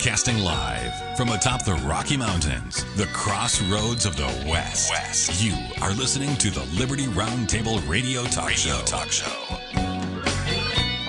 Broadcasting live from atop the Rocky Mountains, the crossroads of the West. You are listening to the Liberty Roundtable Radio Talk Show.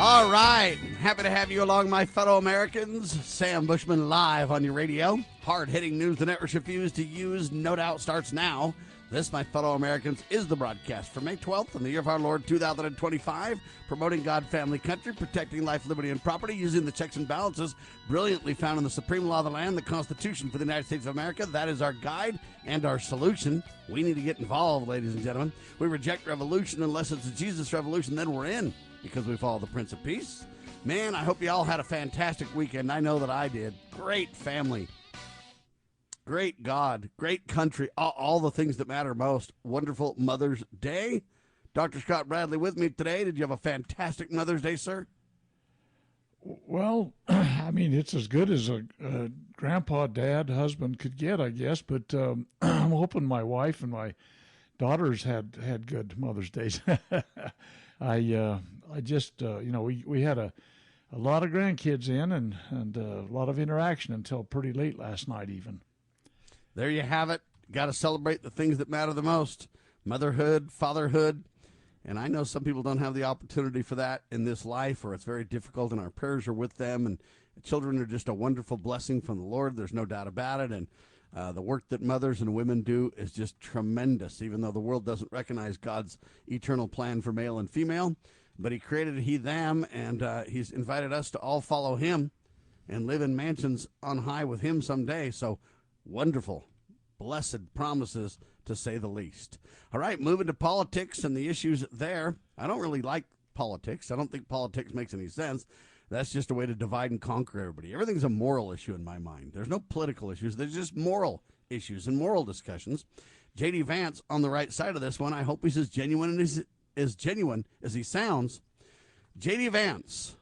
All right. Happy to have you along, my fellow Americans. Sam Bushman live on your radio. Hard-hitting news the networks refuse to use, no doubt, starts now. This, my fellow Americans, is the broadcast for May 12th in the year of our Lord 2025, promoting God, family, country, protecting life, liberty, and property, using the checks and balances brilliantly found in the supreme law of the land, the Constitution for the United States of America. That is our guide and our solution. We need to get involved, ladies and gentlemen. We reject revolution unless it's a Jesus revolution, then we're in, because we follow the Prince of Peace. Man, I hope you all had a fantastic weekend. I know that I did. Great family. Great God, great country, all the things that matter most. Wonderful Mother's Day. Dr. Scott Bradley with me today. Did you have a fantastic Mother's Day, sir? Well, I mean, it's as good as a grandpa, dad, husband could get, I guess. But I'm hoping my wife and my daughters had good Mother's Days. I just, we had a lot of grandkids in and a lot of interaction until pretty late last night even. There you have it. Got to celebrate the things that matter the most. Motherhood, fatherhood. And I know some people don't have the opportunity for that in this life, or it's very difficult, and our prayers are with them. And children are just a wonderful blessing from the Lord. There's no doubt about it. And the work that mothers and women do is just tremendous, even though the world doesn't recognize God's eternal plan for male and female. But he created he, them, and he's invited us to all follow him and live in mansions on high with him someday. So wonderful, blessed promises, to say the least. All right, moving to politics and the issues there. I don't really like politics. I don't think politics makes any sense. That's just a way to divide and conquer everybody. Everything's a moral issue in my mind. There's no political issues. There's just moral issues and moral discussions. J.D. Vance on the right side of this one. I hope he's as genuine as he sounds. J.D. Vance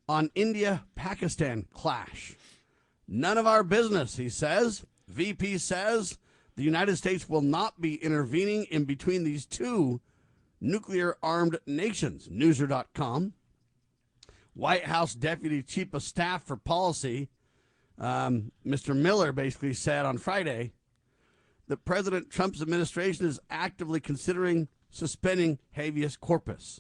on India-Pakistan clash. None of our business, he says. VP says the United States will not be intervening in between these two nuclear-armed nations. Newser.com. White House Deputy Chief of Staff for Policy, Mr. Miller, basically said on Friday that President Trump's administration is actively considering suspending habeas corpus.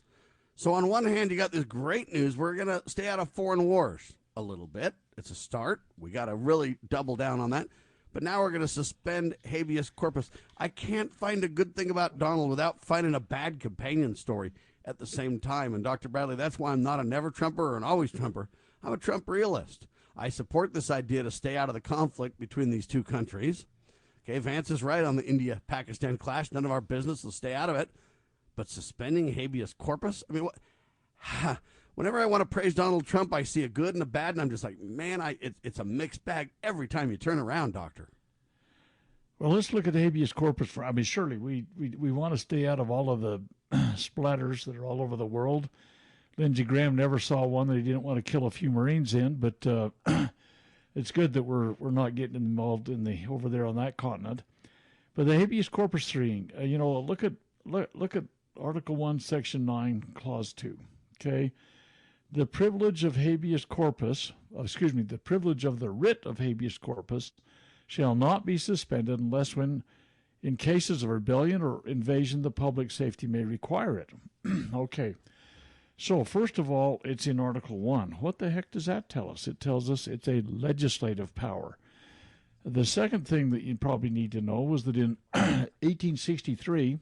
So on one hand, you got this great news. We're going to stay out of foreign wars a little bit. It's a start. We got to really double down on that. But now we're going to suspend habeas corpus. I can't find a good thing about Donald without finding a bad companion story at the same time. And Dr. Bradley, that's why I'm not a never Trumper or an always Trumper. I'm a Trump realist. I support this idea to stay out of the conflict between these two countries. Okay, Vance is right on the India-Pakistan clash. None of our business will stay out of it. But suspending habeas corpus? I mean, what? Whenever I want to praise Donald Trump, I see a good and a bad, and I'm just like, man, it's a mixed bag every time you turn around, Doctor. Well, let's look at habeas corpus. Surely we want to stay out of all of the splatters that are all over the world. Lindsey Graham never saw one that he didn't want to kill a few Marines in, but it's good that we're not getting involved in over there on that continent. But the habeas corpus thing, look at Article 1, Section 9, Clause 2. Okay. The privilege of habeas corpus, the privilege of the writ of habeas corpus shall not be suspended unless when, in cases of rebellion or invasion, the public safety may require it. Okay. So, first of all, it's in Article 1. What the heck does that tell us? It tells us it's a legislative power. The second thing that you probably need to know was that in 1863,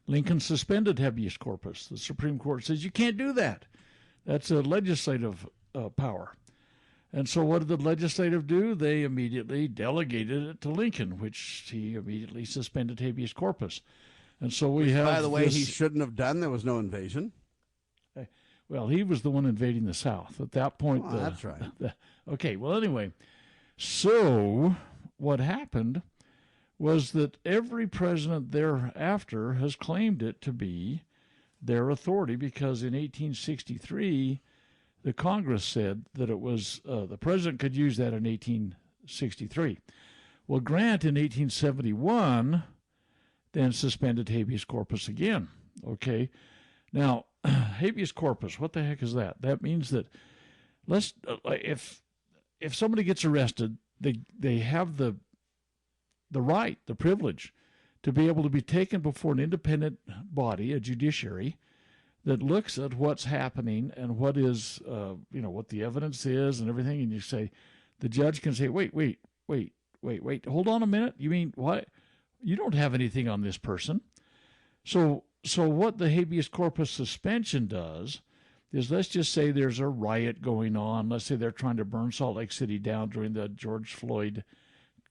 Lincoln suspended habeas corpus. The Supreme Court says you can't do that. That's a legislative power. And so what did the legislative do? They immediately delegated it to Lincoln, which he immediately suspended habeas corpus. And so we have, by the way, he shouldn't have done. There was no invasion. Well, he was the one invading the South. At that point. Oh, that's right. Okay, well, anyway. So what happened was that every president thereafter has claimed it to be their authority, because in 1863, the Congress said that it was the president could use that in 1863. Well, Grant in 1871 then suspended habeas corpus again. Okay, now habeas corpus, what the heck is that? That means that if if somebody gets arrested, they have the right, the privilege, to be able to be taken before an independent body, a judiciary, that looks at what's happening and what is, what the evidence is and everything. And you say, the judge can say, wait, hold on a minute. You mean what? You don't have anything on this person. So what the habeas corpus suspension does is, let's just say there's a riot going on. Let's say they're trying to burn Salt Lake City down during the George Floyd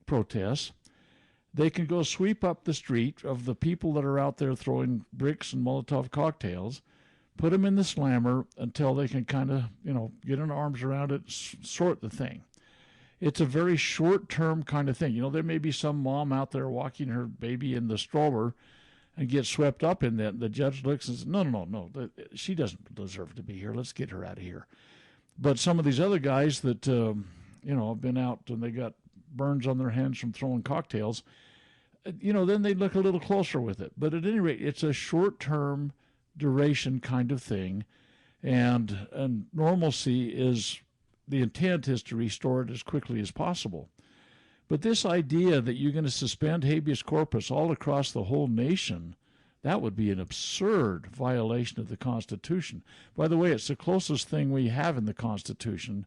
protests. They can go sweep up the street of the people that are out there throwing bricks and Molotov cocktails, put them in the slammer until they can kind of, get an arms around it, sort the thing. It's a very short-term kind of thing. There may be some mom out there walking her baby in the stroller and get swept up in that. The judge looks and says, no, she doesn't deserve to be here. Let's get her out of here. But some of these other guys that, have been out and they got burns on their hands from throwing cocktails, then they look a little closer with it. But at any rate, it's a short-term duration kind of thing. And normalcy is, the intent is to restore it as quickly as possible. But this idea that you're going to suspend habeas corpus all across the whole nation, that would be an absurd violation of the Constitution. By the way, it's the closest thing we have in the Constitution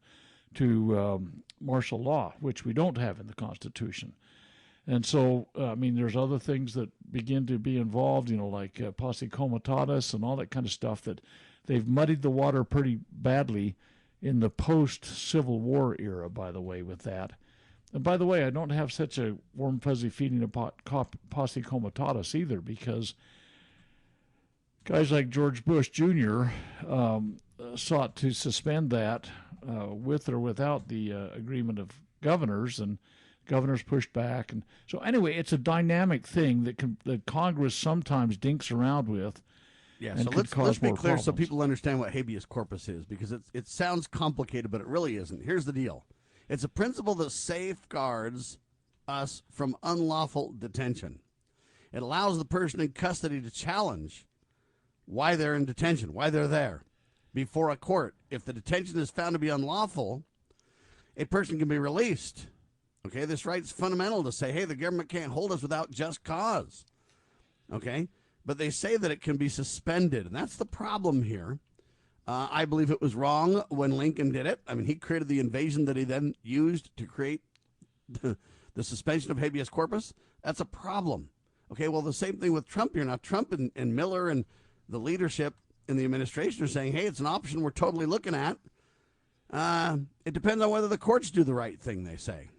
to martial law, which we don't have in the Constitution. And so, there's other things that begin to be involved, like posse comitatus and all that kind of stuff, that they've muddied the water pretty badly in the post-Civil War era, by the way, with that. And by the way, I don't have such a warm, fuzzy feeling about posse comitatus either, because guys like George Bush Jr. Sought to suspend that with or without the agreement of governors, and governors pushed back. And so anyway, it's a dynamic thing that Congress sometimes dinks around with. Yeah, so let's be clear so people understand what habeas corpus is, because it sounds complicated, but it really isn't. Here's the deal. It's a principle that safeguards us from unlawful detention. It allows the person in custody to challenge why they're in detention, why they're there, before a court. If the detention is found to be unlawful, a person can be released. Okay, this right's fundamental to say, hey, the government can't hold us without just cause. Okay, but they say that it can be suspended, and that's the problem here. I believe it was wrong when Lincoln did it. He created the invasion that he then used to create the suspension of habeas corpus. That's a problem. Okay, well, the same thing with Trump here. Now, Trump and Miller and the leadership in the administration are saying, hey, it's an option we're totally looking at. It depends on whether the courts do the right thing, they say.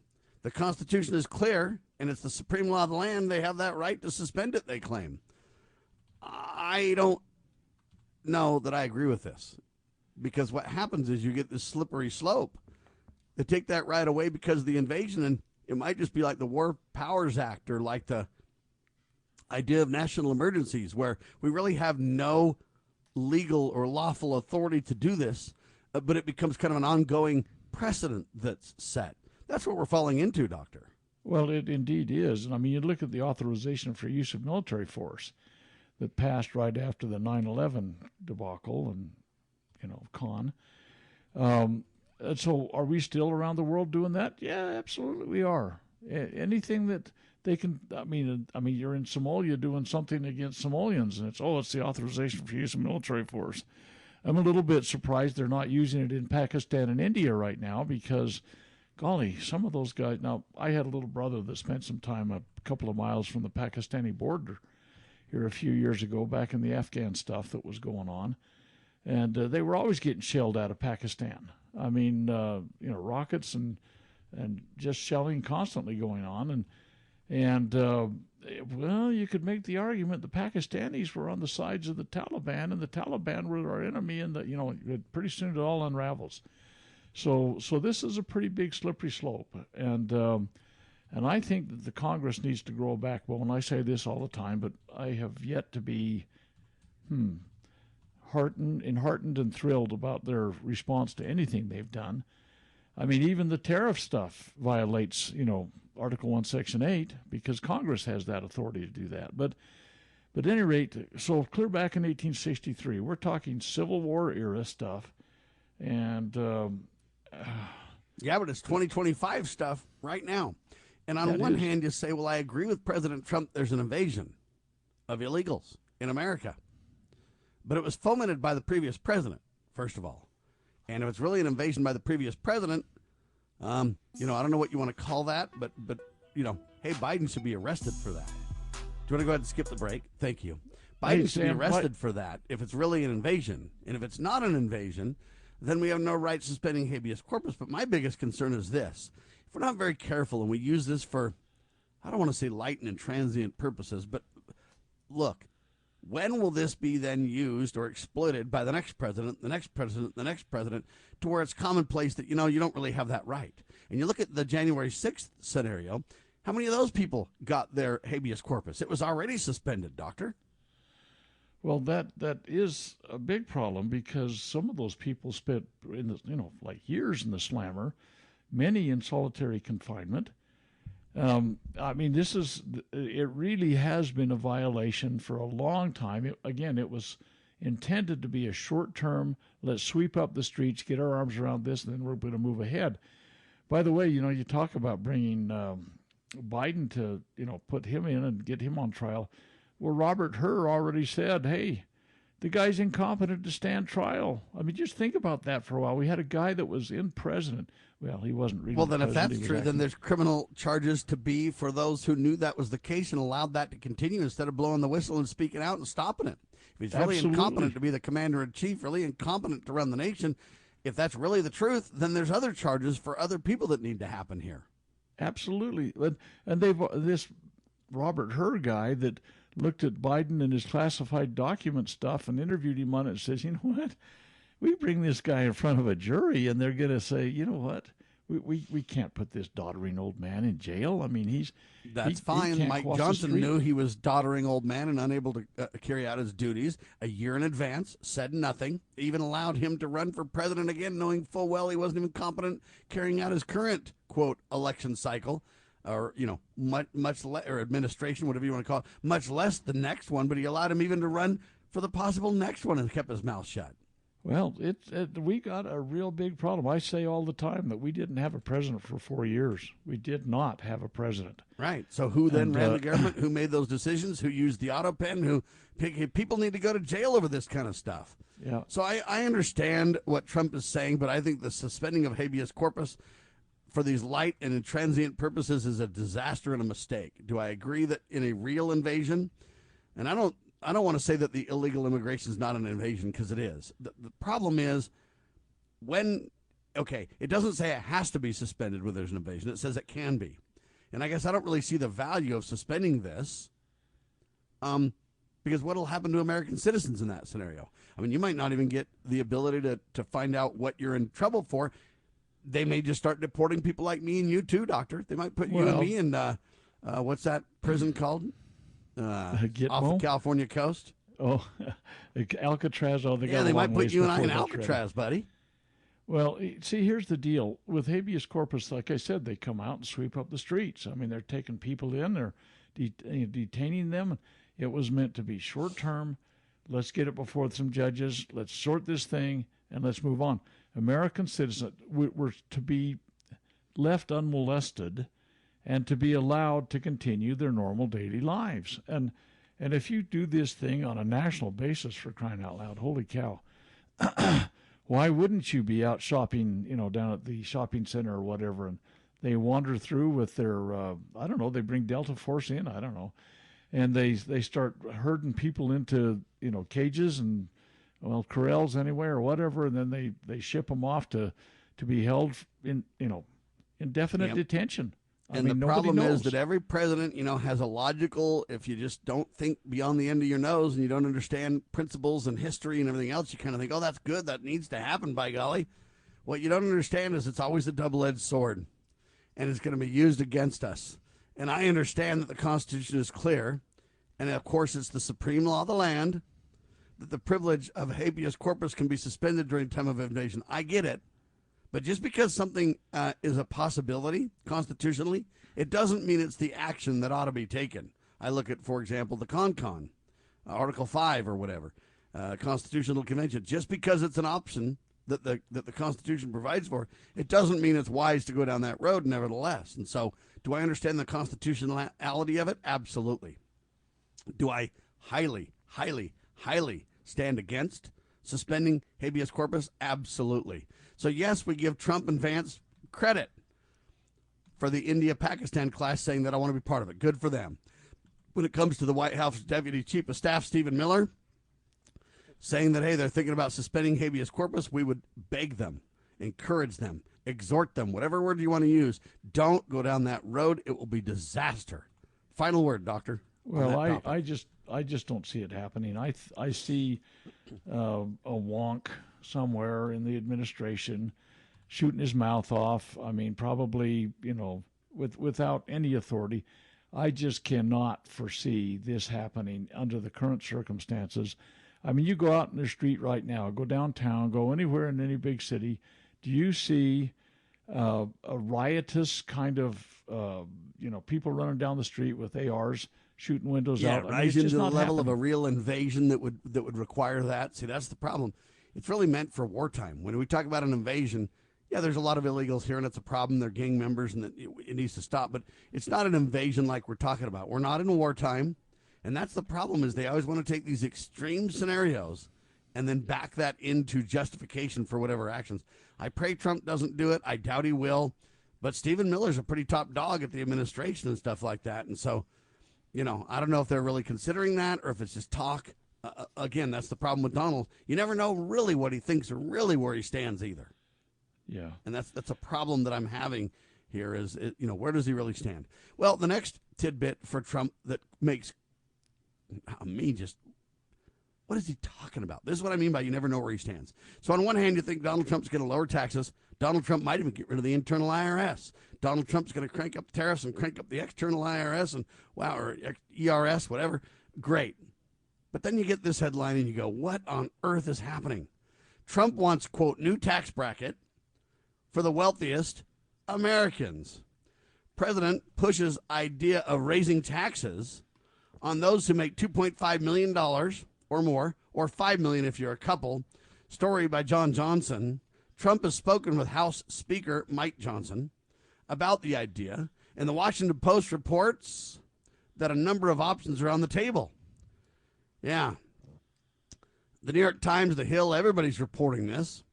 The Constitution is clear, and it's the supreme law of the land. They have that right to suspend it, they claim. I don't know that I agree with this, because what happens is you get this slippery slope. They take that right away because of the invasion, and it might just be like the War Powers Act, or like the idea of national emergencies, where we really have no legal or lawful authority to do this, but it becomes kind of an ongoing precedent that's set. That's what we're falling into, Doctor. Well, it indeed is. And you look at the authorization for use of military force that passed right after the 9/11 debacle and, con. And so are we still around the world doing that? Yeah, absolutely we are. Anything that they can, you're in Somalia doing something against Somalians, and it's the authorization for use of military force. I'm a little bit surprised they're not using it in Pakistan and India right now, because, golly, some of those guys. Now, I had a little brother that spent some time a couple of miles from the Pakistani border here a few years ago, back in the Afghan stuff that was going on. And they were always getting shelled out of Pakistan. Rockets and just shelling constantly going on. And you could make the argument the Pakistanis were on the sides of the Taliban, and the Taliban were our enemy, and pretty soon it all unravels. So this is a pretty big slippery slope, and I think that the Congress needs to grow a backbone. I say this all the time, but I have yet to be heartened and thrilled about their response to anything they've done. Even the tariff stuff violates, Article 1, Section 8, because Congress has that authority to do that. But at any rate, so clear back in 1863, we're talking Civil War era stuff, and Yeah, but it's 2025 stuff right now. And on one hand, you say, well, I agree with President Trump. There's an invasion of illegals in America. But it was fomented by the previous president, first of all. And if it's really an invasion by the previous president, I don't know what you want to call that, but hey, Biden should be arrested for that. Do you want to go ahead and skip the break? Thank you. Biden should be arrested for that if it's really an invasion. And if it's not an invasion, then we have no right suspending habeas corpus. But my biggest concern is this. If we're not very careful and we use this for, I don't want to say light and transient purposes, but look, when will this be then used or exploited by the next president, the next president, the next president, to where it's commonplace that, you don't really have that right? And you look at the January 6th scenario, how many of those people got their habeas corpus? It was already suspended, Doctor. Well, that is a big problem because some of those people spent like years in the slammer, many in solitary confinement. It really has been a violation for a long time. It was intended to be a short-term, let's sweep up the streets, get our arms around this, and then we're going to move ahead. By the way, you talk about bringing Biden to, put him in and get him on trial. Well, Robert Hur already said, hey, the guy's incompetent to stand trial. I mean, just think about that for a while. We had a guy that was in president. Well, he wasn't really. Well, then if that's true, then there's criminal charges to be for those who knew that was the case and allowed that to continue instead of blowing the whistle and speaking out and stopping it. If he's really incompetent to be the commander-in-chief, really incompetent to run the nation, if that's really the truth, then there's other charges for other people that need to happen here. Absolutely. And this Robert Hur guy that looked at Biden and his classified document stuff and interviewed him on it says, you know what? We bring this guy in front of a jury and they're going to say, you know what? We can't put this doddering old man in jail. I mean, That's fine. Mike Johnson knew he was doddering old man and unable to carry out his duties a year in advance, said nothing, even allowed him to run for president again, knowing full well he wasn't even competent carrying out his current, quote, election cycle. Or, much less, or administration, whatever you want to call it, much less the next one, but he allowed him even to run for the possible next one and kept his mouth shut. Well, we got a real big problem. I say all the time that we didn't have a president for 4 years. We did not have a president. Right. So who then ran the government? Who made those decisions? Who used the auto pen? People need to go to jail over this kind of stuff. Yeah. So I understand what Trump is saying, but I think the suspending of habeas corpus for these light and transient purposes is a disaster and a mistake. Do I agree that in a real invasion, and I don't want to say that the illegal immigration is not an invasion because it is. The problem is it doesn't say it has to be suspended when there's an invasion. It says it can be. And I guess I don't really see the value of suspending this because what will happen to American citizens in that scenario? I mean, you might not even get the ability to find out what you're in trouble for. They may just start deporting people like me and you too, Doctor. They might put you and me in, what's that prison called? Off the California coast. Oh, Alcatraz. Oh, they might put you and I in Alcatraz, buddy. Well, see, here's the deal. With habeas corpus, like I said, they come out and sweep up the streets. I mean, they're taking people in, they're detaining them. It was meant to be short-term. Let's get it before some judges. Let's sort this thing, and let's move on. American citizens were to be left unmolested and to be allowed to continue their normal daily lives. And if you do this thing on a national basis, for crying out loud, holy cow, why wouldn't you be out shopping, down at the shopping center or whatever, and they wander through with their, they bring Delta Force in, I don't know, and they start herding people into, cages and, corrals anyway or whatever, and then they ship them off to be held in, indefinite detention. The problem is that every president, has a logical, if you just don't think beyond the end of your nose and you don't understand principles and history and everything else, you kind of think, oh, that's good, that needs to happen, by golly. What you don't understand is it's always a double-edged sword, and it's going to be used against us. And I understand that the Constitution is clear, and of course it's the supreme law of the land, that the privilege of habeas corpus can be suspended during time of invasion. I get it. But just because something is a possibility constitutionally, it doesn't mean it's the action that ought to be taken. I look at, for example, the Article 5 or whatever, Constitutional Convention. Just because it's an option that the Constitution provides for, it doesn't mean it's wise to go down that road nevertheless. And so, do I understand the constitutionality of it? Absolutely. Do I highly, highly, highly stand against suspending habeas corpus? Absolutely. So yes, we give Trump and Vance credit for the India-Pakistan class saying that I want to be part of it. Good for them. When it comes to the White House Deputy Chief of Staff, Stephen Miller, saying that, hey, they're thinking about suspending habeas corpus, we would beg them, encourage them, exhort them, whatever word you want to use. Don't go down that road. It will be disaster. Final word, Doctor. Well, I just don't see it happening. I see a wonk somewhere in the administration shooting his mouth off. I mean, probably, without any authority. I just cannot foresee this happening under the current circumstances. I mean, you go out in the street right now, go downtown, go anywhere in any big city. Do you see a riotous kind of, people running down the street with ARs, shooting windows out? Rising to the level of a real invasion that would require that. See, that's the problem. It's really meant for wartime. When we talk about an invasion, yeah, there's a lot of illegals here, and it's a problem. They're gang members, and it needs to stop. But it's not an invasion like we're talking about. We're not in wartime, and that's the problem. Is they always want to take these extreme scenarios and then back that into justification for whatever actions. I pray Trump doesn't do it. I doubt he will. But Stephen Miller's a pretty top dog at the administration and stuff like that, and so, I don't know if they're really considering that or if it's just talk. Again, that's the problem with Donald. You never know really what he thinks or really where he stands either. Yeah. And that's a problem that I'm having here is, where does he really stand? Well, the next tidbit for Trump that makes me just, what is he talking about? This is what I mean by you never know where he stands. So on one hand, you think Donald Trump's going to lower taxes. Donald Trump might even get rid of the internal IRS. Donald Trump's going to crank up tariffs and crank up the external IRS and, or ERS, whatever. Great. But then you get this headline and you go, what on earth is happening? Trump wants, quote, new tax bracket for the wealthiest Americans. President pushes idea of raising taxes on those who make $2.5 million or more, or $5 million if you're a couple. Story by John Johnson. Trump has spoken with House Speaker Mike Johnson about the idea, and the Washington Post reports that a number of options are on the table. Yeah. The New York Times, The Hill, everybody's reporting this.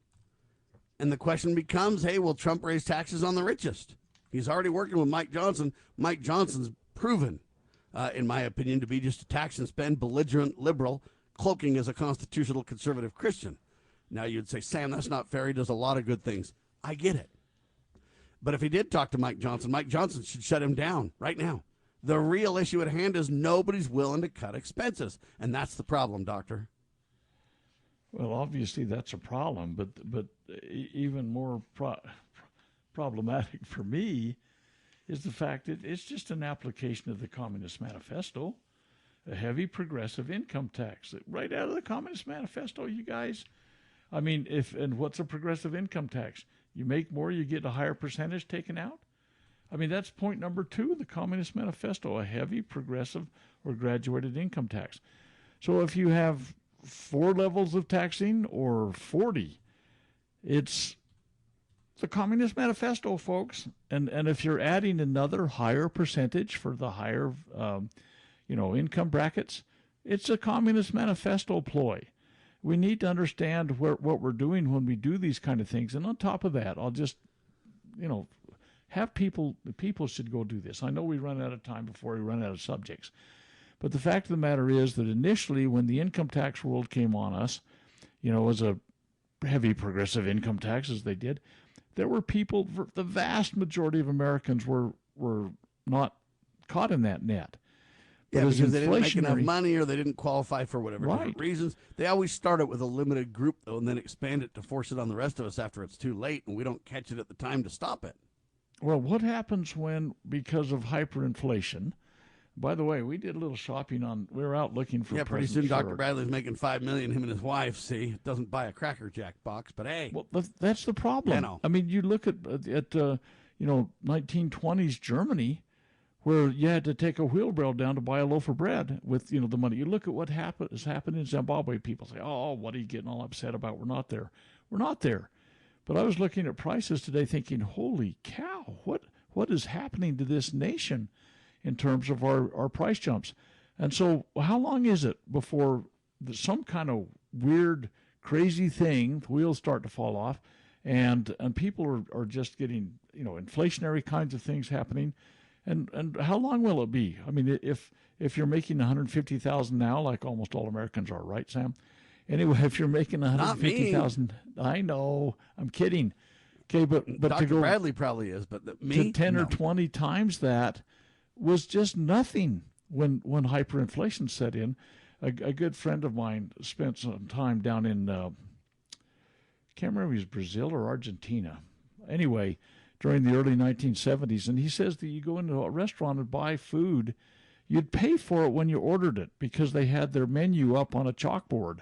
And the question becomes, hey, will Trump raise taxes on the richest? He's already working with Mike Johnson. Mike Johnson's proven, in my opinion, to be just a tax and spend belligerent liberal cloaking as a constitutional conservative Christian. Now, you'd say, Sam, that's not fair. He does a lot of good things. I get it. But if he did talk to Mike Johnson should shut him down right now. The real issue at hand is nobody's willing to cut expenses. And that's the problem, Doctor. Well, obviously that's a problem, but even more problematic for me is the fact that it's just an application of the Communist Manifesto, a heavy progressive income tax. Right out of the Communist Manifesto, you guys. I mean, what's a progressive income tax? You make more, you get a higher percentage taken out? I mean, that's point number 2 of the Communist Manifesto, a heavy progressive or graduated income tax. So if you have 4 levels of taxing or 40, it's the Communist Manifesto, folks. And if you're adding another higher percentage for the higher, income brackets, it's a Communist Manifesto ploy. We need to understand what we're doing when we do these kind of things. And on top of that, I'll just, have people should go do this. I know we run out of time before we run out of subjects. But the fact of the matter is that initially when the income tax world came on us, as a heavy progressive income tax as they did, there were people, the vast majority of Americans were not caught in that net. Yeah, because they didn't make enough money or they didn't qualify for whatever different reasons. They always start it with a limited group, though, and then expand it to force it on the rest of us after it's too late and we don't catch it at the time to stop it. Well, what happens when, because of hyperinflation, by the way, we did a little shopping we were out looking for pretty soon Dr. Bradley's making $5 million, him and his wife, see, doesn't buy a Cracker Jack box, but hey. Well, that's the problem. I mean, you look at 1920s Germany, where you had to take a wheelbarrow down to buy a loaf of bread with, the money. You look at what has happened in Zimbabwe. People say, oh, what are you getting all upset about? We're not there. We're not there. But I was looking at prices today thinking, holy cow, what is happening to this nation in terms of our price jumps? And so how long is it before some kind of weird, crazy thing, the wheels start to fall off, and people are just getting, inflationary kinds of things happening? And how long will it be? I mean, if you're making $150,000 now, like almost all Americans are, right, Sam? Anyway, if you're making $150,000, I know, I'm kidding. Okay, but Dr. to go Bradley probably is, but me, to 10 no. or 20 times that was just nothing when hyperinflation set in. A good friend of mine spent some time down in, can't remember if it was Brazil or Argentina. Anyway, during the early 1970s, and he says that you go into a restaurant and buy food, you'd pay for it when you ordered it because they had their menu up on a chalkboard.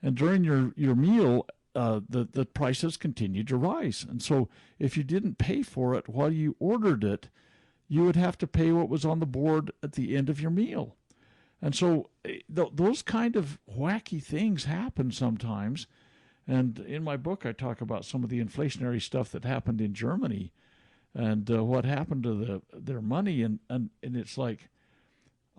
And during your meal, the prices continued to rise. And so if you didn't pay for it while you ordered it, you would have to pay what was on the board at the end of your meal. And so those kind of wacky things happen sometimes. And in my book, I talk about some of the inflationary stuff that happened in Germany and what happened to their money. And it's like,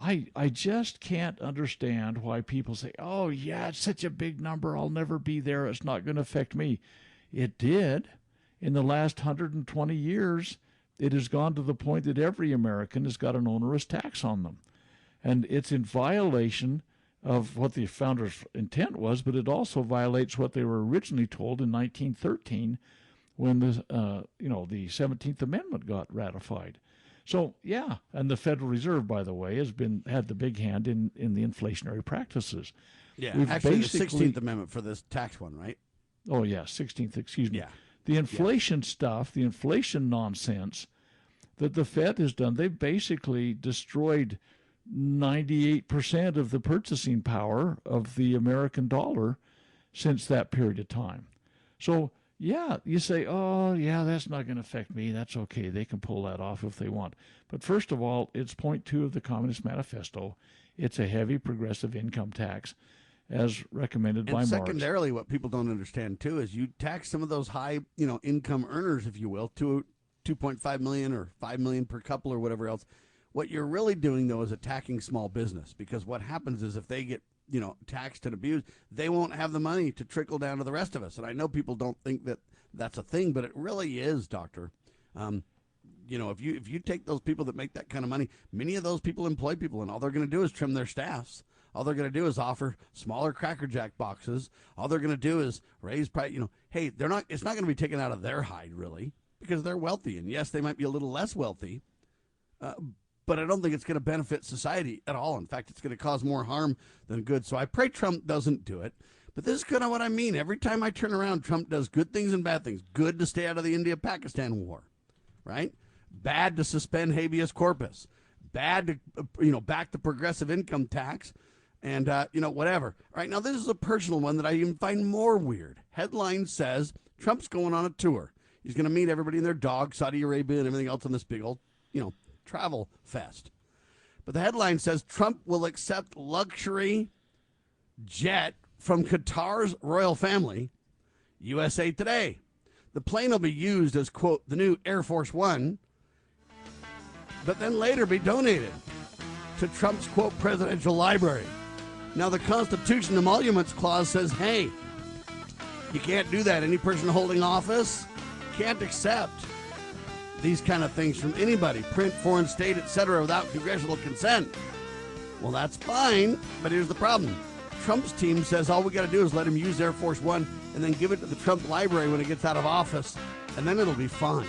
I just can't understand why people say, oh, yeah, it's such a big number. I'll never be there. It's not going to affect me. It did. In the last 120 years, it has gone to the point that every American has got an onerous tax on them. And it's in violation of what the founders' intent was, but it also violates what they were originally told in 1913 when the 17th Amendment got ratified. So, yeah, and the Federal Reserve, by the way, had the big hand in the inflationary practices. Yeah, actually the 16th Amendment for this tax one, right? Oh, yeah, 16th, excuse me. Yeah. The inflation stuff, the inflation nonsense that the Fed has done, they've basically destroyed 98% of the purchasing power of the American dollar since that period of time. So, yeah, you say, oh, yeah, that's not going to affect me. That's okay. They can pull that off if they want. But first of all, it's point 2 of the Communist Manifesto. It's a heavy progressive income tax as recommended by Marx. And secondarily, what people don't understand, too, is you tax some of those high, income earners, if you will, to $2.5 million or $5 million per couple or whatever else. What you're really doing, though, is attacking small business, because what happens is if they get taxed and abused, they won't have the money to trickle down to the rest of us. And I know people don't think that that's a thing, but it really is, Doctor. If you take those people that make that kind of money, many of those people employ people, and all they're going to do is trim their staffs. All they're going to do is offer smaller Cracker Jack boxes. All they're going to do is raise price. Hey, it's not going to be taken out of their hide, really, because they're wealthy. And yes, they might be a little less wealthy, but I don't think it's going to benefit society at all. In fact, it's going to cause more harm than good. So I pray Trump doesn't do it. But this is kind of what I mean. Every time I turn around, Trump does good things and bad things. Good to stay out of the India-Pakistan war, right? Bad to suspend habeas corpus. Bad to, back the progressive income tax and, whatever. All right, now this is a personal one that I even find more weird. Headline says Trump's going on a tour. He's going to meet everybody and their dog, Saudi Arabia and everything else on this big old, travel fest. But the headline says Trump will accept luxury jet from Qatar's royal family, USA Today. The plane will be used as, quote, the new Air Force One, but then later be donated to Trump's, quote, presidential library. Now, the Constitution Emoluments Clause says, hey, you can't do that. Any person holding office can't accept these kind of things from anybody, print, foreign, state, etc., without congressional consent. Well, that's fine, but here's the problem. Trump's team says all we got to do is let him use Air Force One and then give it to the Trump library when he gets out of office, and then it'll be fine.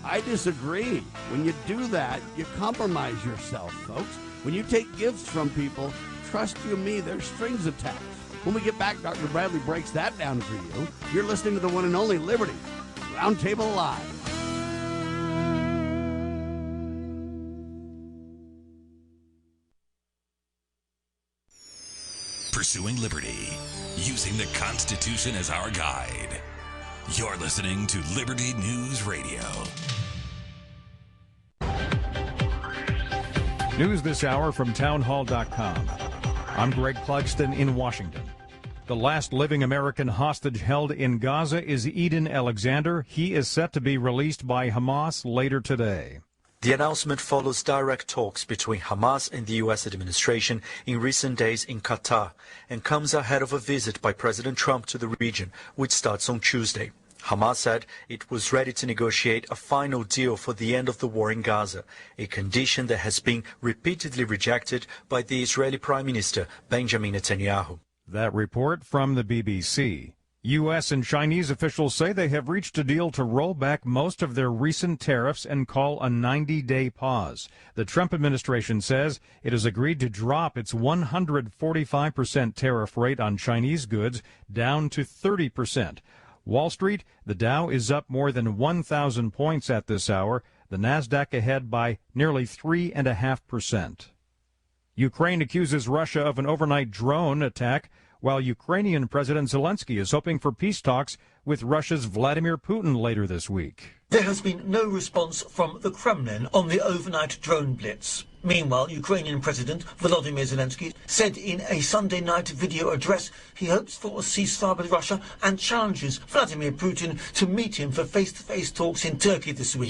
I disagree. When you do that, you compromise yourself, folks. When you take gifts from people, trust you me, there's strings attached. When we get back, Dr. Bradley breaks that down for you. You're listening to the one and only Liberty Roundtable Live. Pursuing liberty, using the Constitution as our guide. You're listening to Liberty News Radio. News this hour from townhall.com. I'm Greg Clugston in Washington. The last living American hostage held in Gaza is Eden Alexander. He is set to be released by Hamas later today. The announcement follows direct talks between Hamas and the U.S. administration in recent days in Qatar and comes ahead of a visit by President Trump to the region, which starts on Tuesday. Hamas said it was ready to negotiate a final deal for the end of the war in Gaza, a condition that has been repeatedly rejected by the Israeli Prime Minister Benjamin Netanyahu. That report from the BBC. U.S. and Chinese officials say they have reached a deal to roll back most of their recent tariffs and call a 90-day pause. The Trump administration says it has agreed to drop its 145% tariff rate on Chinese goods down to 30%. Wall Street, the Dow is up more than 1,000 points at this hour, the Nasdaq ahead by nearly 3.5%. Ukraine accuses Russia of an overnight drone attack, while Ukrainian President Zelensky is hoping for peace talks with Russia's Vladimir Putin later this week. There has been no response from the Kremlin on the overnight drone blitz. Meanwhile, Ukrainian President Volodymyr Zelensky said in a Sunday night video address he hopes for a ceasefire with Russia and challenges Vladimir Putin to meet him for face-to-face talks in Turkey this week.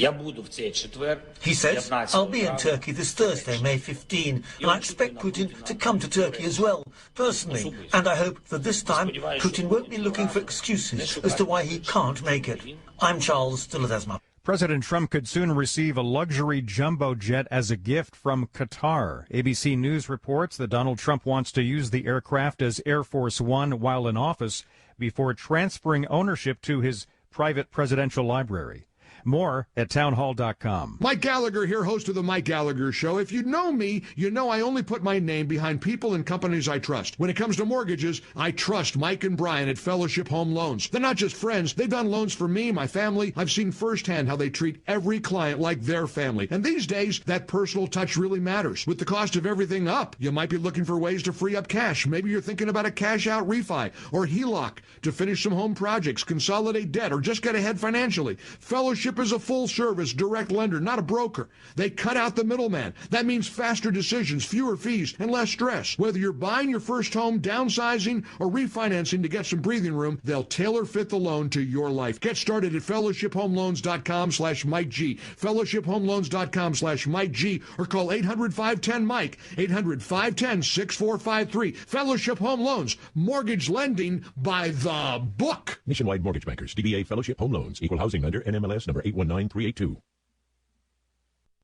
He says, "I'll be in Turkey this Thursday, May 15, and I expect Putin to come to Turkey as well, personally. And I hope that this time Putin won't be looking for excuses as to why he can't make it." I'm Charles Stiladesma. President Trump could soon receive a luxury jumbo jet as a gift from Qatar. ABC News reports that Donald Trump wants to use the aircraft as Air Force One while in office before transferring ownership to his private presidential library. More at townhall.com. Mike Gallagher here, host of The Mike Gallagher Show. If you know me, you know I only put my name behind people and companies I trust. When it comes to mortgages, I trust Mike and Brian at Fellowship Home Loans. They're not just friends. They've done loans for me, my family. I've seen firsthand how they treat every client like their family. And these days, that personal touch really matters. With the cost of everything up, you might be looking for ways to free up cash. Maybe you're thinking about a cash-out refi or HELOC to finish some home projects, consolidate debt, or just get ahead financially. Fellowship is a full-service direct lender, not a broker. They cut out the middleman. That means faster decisions, fewer fees, and less stress. Whether you're buying your first home, downsizing, or refinancing to get some breathing room, they'll tailor-fit the loan to your life. Get started at fellowshiphomeloans.com/Mike G. fellowshiphomeloans.com/Mike G. or call 800-510-MIKE, 800-510-6453. Fellowship Home Loans, mortgage lending by the book. Nationwide Mortgage Bankers, DBA Fellowship Home Loans, Equal Housing Lender, NMLS number 819382.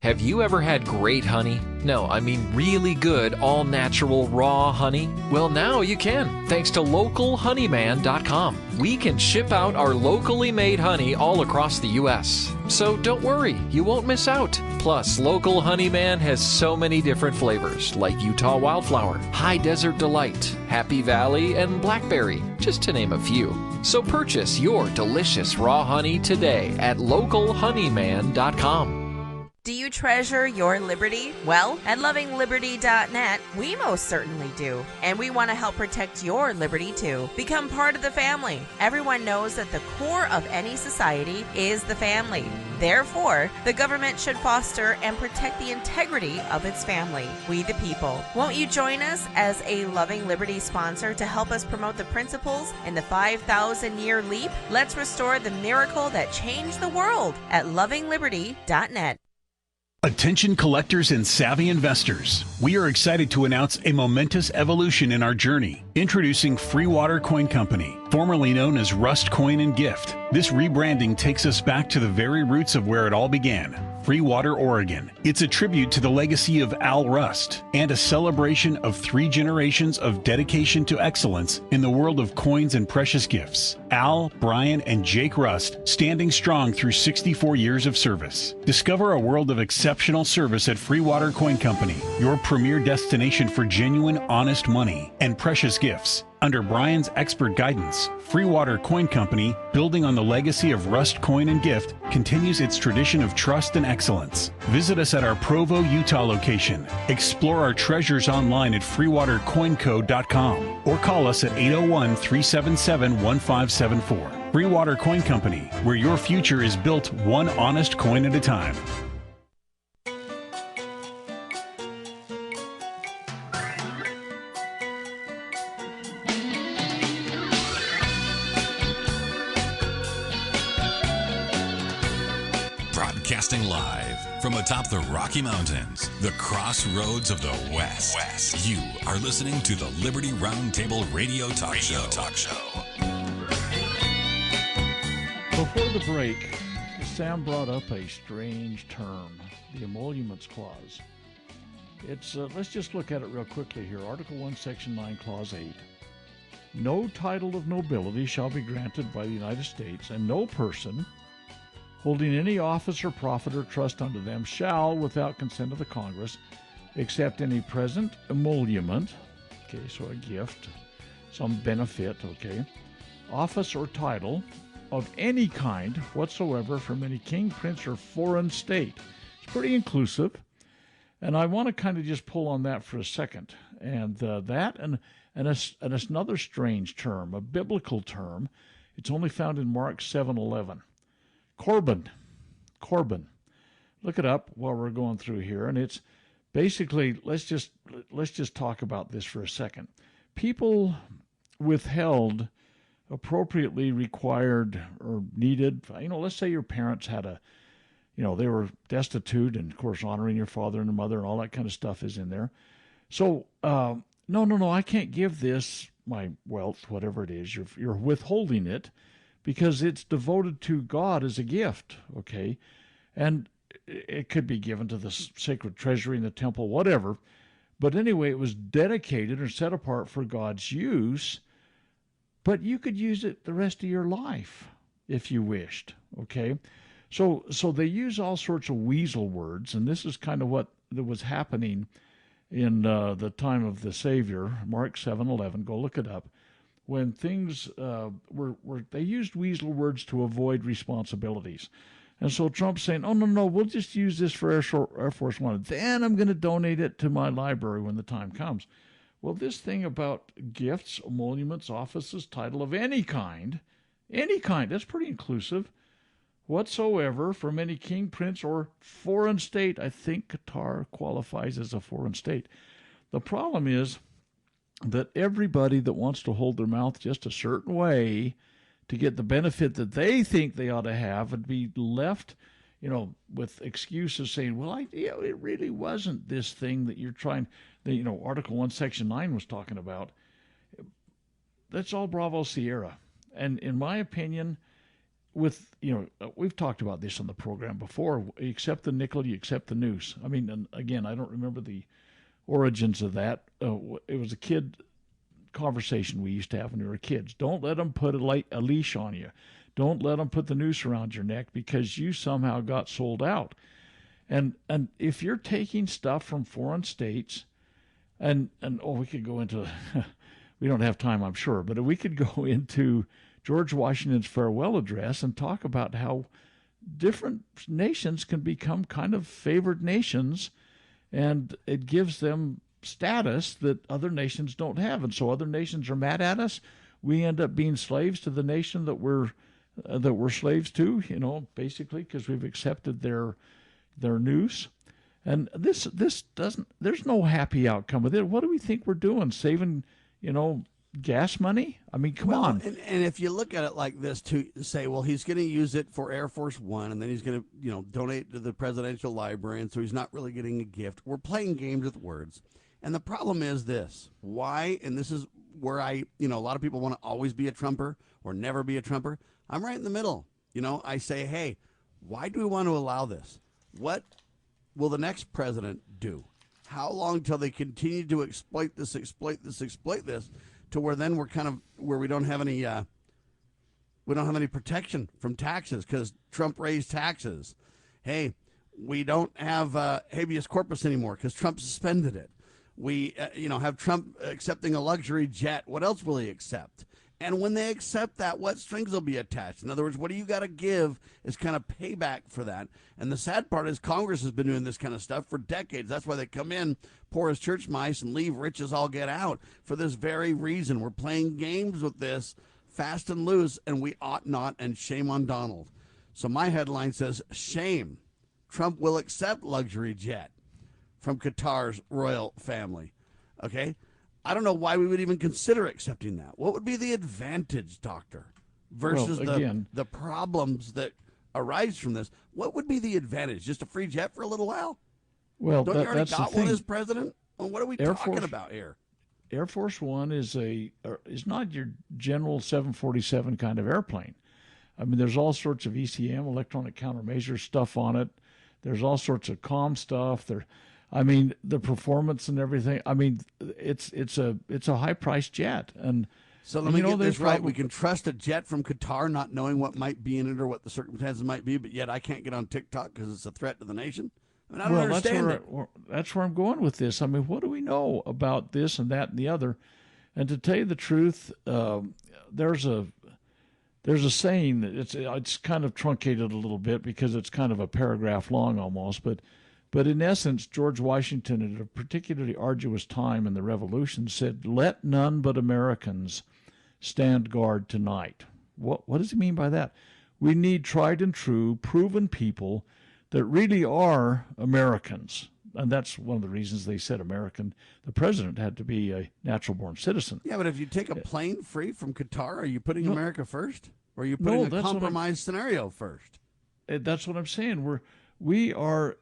Have you ever had great honey? No, I mean really good, all-natural, raw honey? Well, now you can, thanks to localhoneyman.com. We can ship out our locally made honey all across the U.S. So don't worry, you won't miss out. Plus, Local Honeyman has so many different flavors, like Utah Wildflower, High Desert Delight, Happy Valley, and Blackberry, just to name a few. So purchase your delicious raw honey today at localhoneyman.com. Do you treasure your liberty? Well, at lovingliberty.net, we most certainly do. And we want to help protect your liberty too. Become part of the family. Everyone knows that the core of any society is the family. Therefore, the government should foster and protect the integrity of its family, we the people. Won't you join us as a Loving Liberty sponsor to help us promote the principles in the 5,000-year leap? Let's restore the miracle that changed the world at lovingliberty.net. Attention collectors and savvy investors. We are excited to announce a momentous evolution in our journey. Introducing Free Water Coin Company, formerly known as Rust Coin and Gift. This rebranding takes us back to the very roots of where it all began. Free Water, Oregon. It's a tribute to the legacy of Al Rust and a celebration of 3 generations of dedication to excellence in the world of coins and precious gifts. Al, Brian, and Jake Rust standing strong through 64 years of service. Discover a world of exceptional service at Free Water Coin Company, your premier destination for genuine, honest money and precious gifts. Under Brian's expert guidance, Free Water Coin Company, building on the legacy of Rust Coin and Gift, continues its tradition of trust and excellence. Visit us at our Provo, Utah location. Explore our treasures online at freewatercoinco.com or call us at 801-377-1574. Free Water Coin Company, where your future is built one honest coin at a time. Broadcasting live from atop the Rocky Mountains, the crossroads of the West. You are listening to the Liberty Roundtable Radio Talk Show. Before the break, Sam brought up a strange term, the emoluments clause. It's let's just look at it real quickly here. Article 1, Section 9, Clause 8. No title of nobility shall be granted by the United States, and no person holding any office or profit or trust unto them shall, without consent of the Congress, accept any present emolument, okay, so a gift, some benefit, okay, office or title of any kind whatsoever from any king, prince, or foreign state. It's pretty inclusive, and I want to kind of just pull on that for a second. And that and it's another strange term, a biblical term. It's only found in Mark 7:11. Corbin. Look it up while we're going through here, and it's basically let's just talk about this for a second. People withheld appropriately required or needed, let's say your parents had they were destitute, and of course honoring your father and mother and all that kind of stuff is in there. So no, I can't give this, my wealth, whatever it is, you're withholding it because it's devoted to God as a gift, okay? And it could be given to the sacred treasury in the temple, whatever. But anyway, it was dedicated or set apart for God's use, but you could use it the rest of your life if you wished, okay? So they use all sorts of weasel words, and this is kind of what was happening in the time of the Savior, Mark 7:11, go look it up, when things they used weasel words to avoid responsibilities. And so Trump's saying, oh, no, we'll just use this for Air Force One. Then I'm going to donate it to my library when the time comes. Well, this thing about gifts, emoluments, offices, title of any kind, that's pretty inclusive, whatsoever from any king, prince, or foreign state. I think Qatar qualifies as a foreign state. The problem is that everybody that wants to hold their mouth just a certain way to get the benefit that they think they ought to have would be left, with excuses saying, well, it really wasn't this thing that you're trying, Article 1, Section 9 was talking about. That's all Bravo Sierra. And in my opinion, we've talked about this on the program before. You accept the nickel, you accept the noose. I mean, and again, I don't remember the origins of that. It was a kid conversation we used to have when we were kids. Don't let them put a leash on you. Don't let them put the noose around your neck because you somehow got sold out. And if you're taking stuff from foreign states, and we could go into, we don't have time, I'm sure, but we could go into George Washington's farewell address and talk about how different nations can become kind of favored nations, and it gives them status that other nations don't have. And so other nations are mad at us. We end up being slaves to the nation that we're slaves to, basically because we've accepted their noose. And this doesn't, there's no happy outcome with it. What do we think we're doing? Saving, gas money? I mean, come on. And if you look at it like this, to say, well, he's going to use it for Air Force One, and then he's going to, donate to the presidential library, and so he's not really getting a gift. We're playing games with words. And the problem is this. Why, and this is where a lot of people want to always be a Trumper or never be a Trumper. I'm right in the middle. I say, hey, why do we want to allow this? What will the next president do? How long till they continue to exploit this, to where then we're kind of where we don't have any protection from taxes because Trump raised taxes. Hey, we don't have habeas corpus anymore because Trump suspended it. We have Trump accepting a luxury jet. What else will he accept? And when they accept that, what strings will be attached? In other words, what do you got to give is kind of payback for that. And the sad part is Congress has been doing this kind of stuff for decades. That's why they come in, poor as church mice, and leave rich as all get out for this very reason. We're playing games with this fast and loose, and we ought not, and shame on Donald. So my headline says, shame. Trump will accept luxury jet from Qatar's royal family. Okay? I don't know why we would even consider accepting that. What would be the advantage, Doctor, versus the problems that arise from this, what would be the advantage? Just a free jet for a little while? Well, Don't you already that's got the thing. one as president? Well, what are we talking about here? Air Force One is not your general 747 kind of airplane. I mean, there's all sorts of ECM, electronic countermeasure stuff on it. There's all sorts of comm stuff. The performance and everything. I mean, it's a high priced jet. And so let me get this right. We can trust a jet from Qatar, not knowing what might be in it or what the circumstances might be, but yet I can't get on TikTok because it's a threat to the nation. I mean, I don't understand it. That's where I'm going with this. I mean, what do we know about this and that and the other? And to tell you the truth, there's a saying that it's kind of truncated a little bit because it's kind of a paragraph long almost, but in essence, George Washington, at a particularly arduous time in the Revolution, said, "Let none but Americans stand guard tonight." What does he mean by that? We need tried and true, proven people that really are Americans. And that's one of the reasons they said American. The president had to be a natural-born citizen. Yeah, but if you take a plane free from Qatar, are you putting America first? Or are you putting a compromise scenario first? That's what I'm saying. We are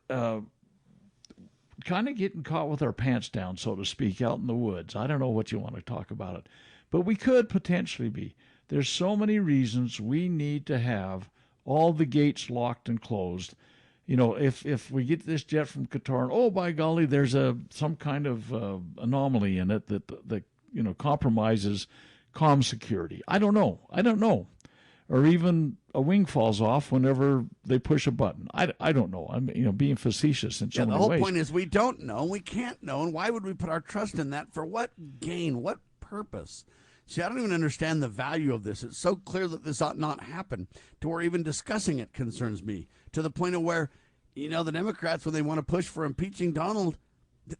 kind of getting caught with our pants down, so to speak, out in the woods. I don't know what you want to talk about it. But we could potentially be. There's so many reasons we need to have all the gates locked and closed. You know, if we get this jet from Qatar, and oh by golly, there's some kind of anomaly in it that compromises comm security. I don't know, or even a wing falls off whenever they push a button. I don't know. I'm being facetious in so many ways. The whole point is we don't know, we can't know, and why would we put our trust in that? For what gain? What purpose? See, I don't even understand the value of this. It's so clear that this ought not happen to where even discussing it concerns me, to the point of where, the Democrats, when they want to push for impeaching Donald,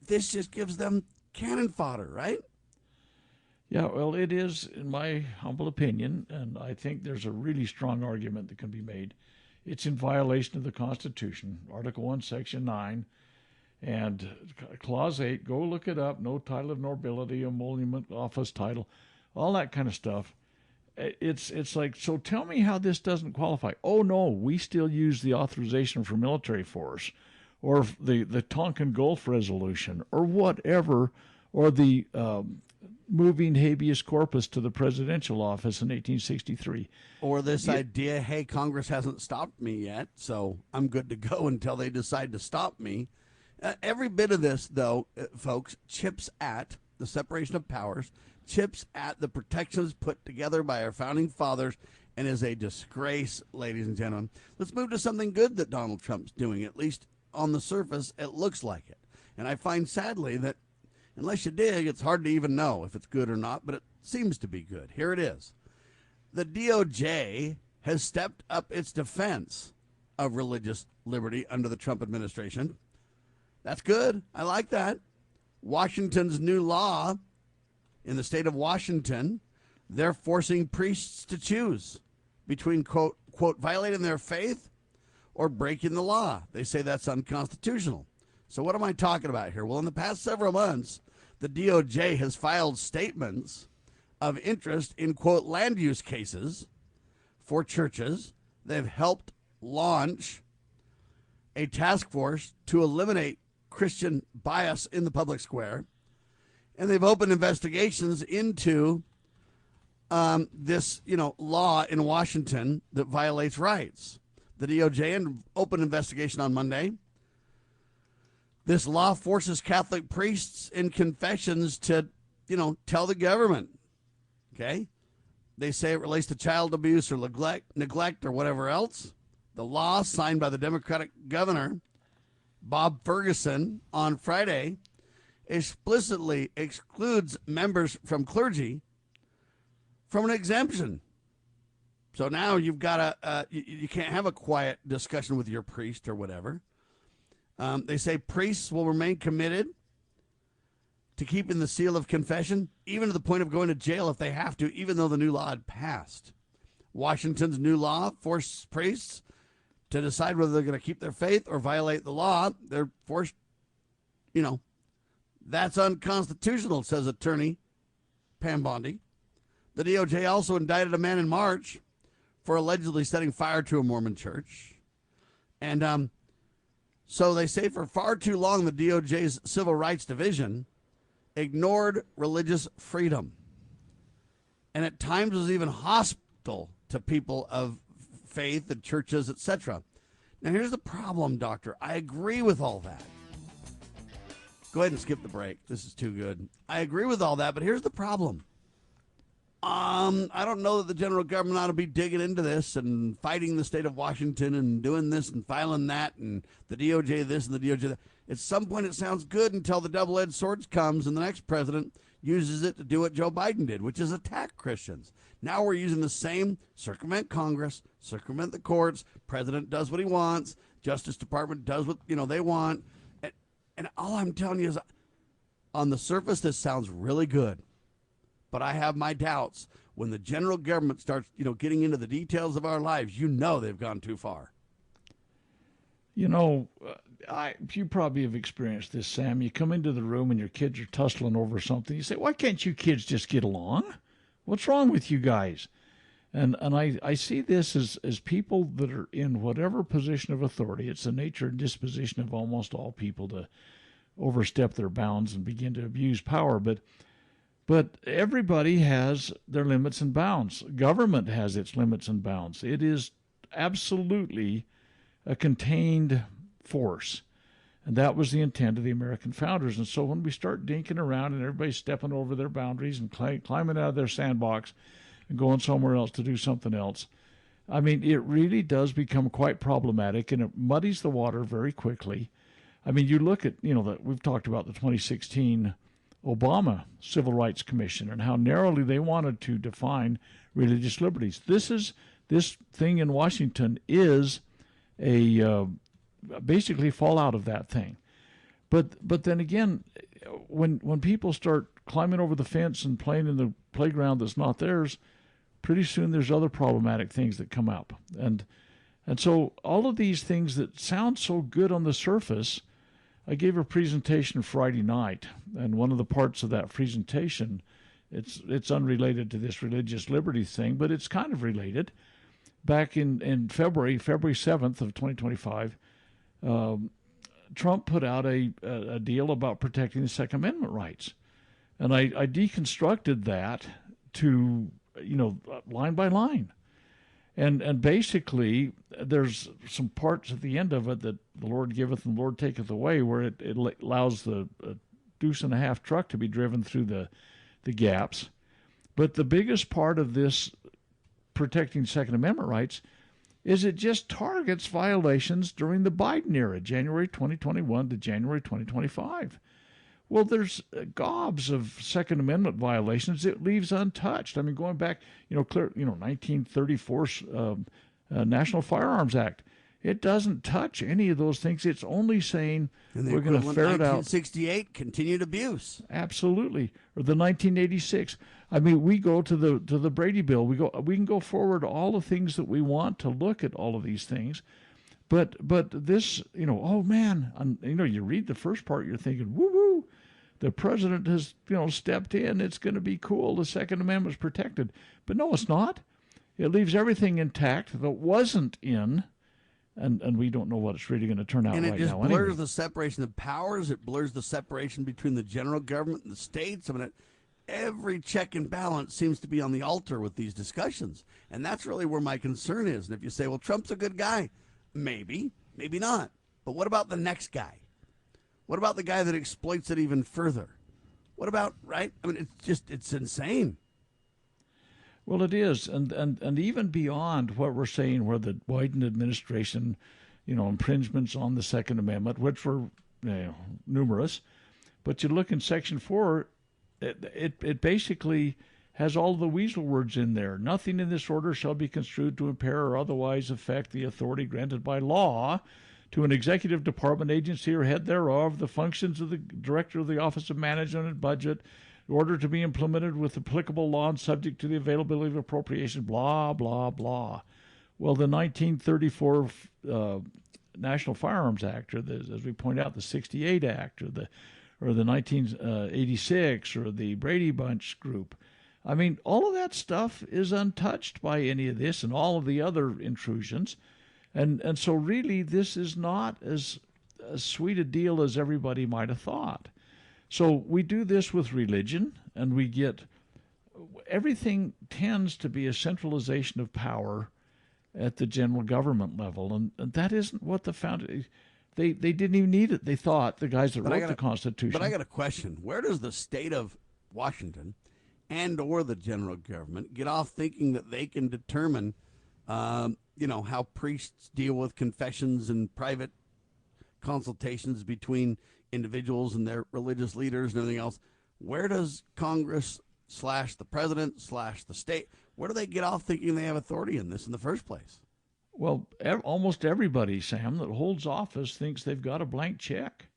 this just gives them cannon fodder, right? Yeah, well, it is, in my humble opinion, and I think there's a really strong argument that can be made. It's in violation of the Constitution, Article 1, Section 9, and Clause 8. Go look it up. No title of nobility, emolument, office title, all that kind of stuff. It's like, so tell me how this doesn't qualify. Oh, no, we still use the authorization for military force, or the Tonkin Gulf Resolution, or whatever, or the moving habeas corpus to the presidential office in 1863. Or this idea, hey, Congress hasn't stopped me yet, so I'm good to go until they decide to stop me. Every bit of this, though, folks, chips at the separation of powers, chips at the protections put together by our founding fathers, and is a disgrace, ladies and gentlemen. Let's move to something good that Donald Trump's doing. At least on the surface, it looks like it. And I find, sadly, that unless you dig, it's hard to even know if it's good or not, but it seems to be good. Here it is. The DOJ has stepped up its defense of religious liberty under the Trump administration. That's good. I like that. Washington's new law, in the state of Washington, they're forcing priests to choose between, quote, violating their faith or breaking the law. They say that's unconstitutional. So what am I talking about here? Well, in the past several months, the DOJ has filed statements of interest in, quote, land use cases for churches. They've helped launch a task force to eliminate Christian bias in the public square. And they've opened investigations into this, law in Washington that violates rights. The DOJ opened investigation on Monday. This law forces Catholic priests in confessions to, tell the government. Okay? They say it relates to child abuse or neglect or whatever else. The law, signed by the Democratic governor, Bob Ferguson, on Friday, explicitly excludes members from clergy from an exemption. So now you've got you can't have a quiet discussion with your priest or whatever. They say priests will remain committed to keeping the seal of confession, even to the point of going to jail if they have to, even though the new law had passed. Washington's new law forces priests to decide whether they're going to keep their faith or violate the law. They're forced, that's unconstitutional, says attorney Pam Bondi. The DOJ also indicted a man in March for allegedly setting fire to a Mormon church. And so they say for far too long the DOJ's Civil Rights Division ignored religious freedom, and at times was even hostile to people of faith and churches, etc. Now, here's the problem, Doctor. I agree with all that. Go ahead and skip the break. This is too good. I agree with all that, but here's the problem. I don't know that the general government ought to be digging into this and fighting the state of Washington and doing this and filing that and the DOJ this and the DOJ that. At some point, it sounds good until the double-edged sword comes and the next president uses it to do what Joe Biden did, which is attack Christians. Now we're using the same, circumvent Congress, circumvent the courts. President does what he wants. Justice Department does what they want. And all I'm telling you is, on the surface, this sounds really good. But I have my doubts. When the general government starts, getting into the details of our lives, they've gone too far. You probably have experienced this, Sam. You come into the room and your kids are tussling over something. You say, why can't you kids just get along? What's wrong with you guys? And I see this as people that are in whatever position of authority. It's the nature and disposition of almost all people to overstep their bounds and begin to abuse power. But everybody has their limits and bounds. Government has its limits and bounds. It is absolutely a contained force. And that was the intent of the American founders. And so when we start dinking around and everybody's stepping over their boundaries and climbing out of their sandbox and going somewhere else to do something else, I mean, it really does become quite problematic, and it muddies the water very quickly. I mean, you look at, we've talked about the 2016 Obama Civil Rights Commission and how narrowly they wanted to define religious liberties. This thing in Washington is basically fallout of that thing. But then again, when people start climbing over the fence and playing in the playground that's not theirs, pretty soon there's other problematic things that come up. And so all of these things that sound so good on the surface, I gave a presentation Friday night, and one of the parts of that presentation, it's unrelated to this religious liberty thing, but it's kind of related. Back in February 7th of 2025, Trump put out a deal about protecting the Second Amendment rights. And I deconstructed that to, line by line. And basically, there's some parts at the end of it that the Lord giveth and the Lord taketh away, where it allows the deuce-and-a-half truck to be driven through the gaps. But the biggest part of this protecting Second Amendment rights is it just targets violations during the Biden era, January 2021 to January 2025. Well, there's gobs of Second Amendment violations it leaves untouched. I mean, going back, 1934's National Firearms Act, it doesn't touch any of those things. It's only saying we're going to ferret out 1968 continued abuse. Absolutely, or the 1986. I mean, we go to the Brady Bill. We can go forward all the things that we want to look at all of these things. But this, oh man, you read the first part, you're thinking, woo woo. The president has, stepped in. It's going to be cool. The Second Amendment's protected. But no, it's not. It leaves everything intact that wasn't in, and we don't know what it's really going to turn out right now. And it just blurs the separation of powers. It blurs the separation between the general government and the states. I mean, every check and balance seems to be on the altar with these discussions. And that's really where my concern is. And if you say, well, Trump's a good guy, maybe, maybe not. But what about the next guy? What about the guy that exploits it even further? What about, right? I mean, it's insane. Well, it is. And even beyond what we're saying, where the Biden administration, infringements on the Second Amendment, which were numerous, but you look in Section 4, it basically has all the weasel words in there. Nothing in this order shall be construed to impair or otherwise affect the authority granted by law to an executive department, agency, or head thereof, the functions of the director of the Office of Management and Budget, in order to be implemented with applicable law and subject to the availability of appropriation, blah, blah, blah. Well, the 1934 National Firearms Act, or as we point out, the 68 Act, or the 1986, or the Brady Bunch group, I mean, all of that stuff is untouched by any of this and all of the other intrusions. And so really this is not as sweet a deal as everybody might have thought. So we do this with religion, and we get everything tends to be a centralization of power at the general government level, and that isn't what the founders. They didn't even need it. They thought, the guys that wrote the Constitution. But I got a question. Where does the state of Washington and or the general government get off thinking that they can determine, how priests deal with confessions and private consultations between individuals and their religious leaders and everything else? Where does Congress / the president / the state, where do they get off thinking they have authority in this in the first place? Well, almost everybody, Sam, that holds office thinks they've got a blank check.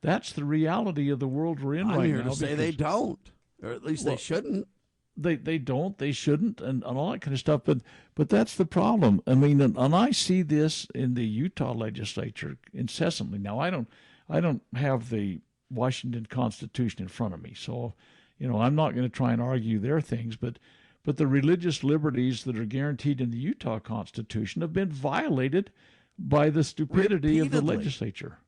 That's the reality of the world we're in right now. I'm here to say they don't, or at least they shouldn't. They don't, they shouldn't, and all that kind of stuff. But that's the problem. I mean, and I see this in the Utah legislature incessantly. Now, I don't have the Washington Constitution in front of me, so I'm not going to try and argue their things. But the religious liberties that are guaranteed in the Utah Constitution have been violated by the stupidity of the legislature.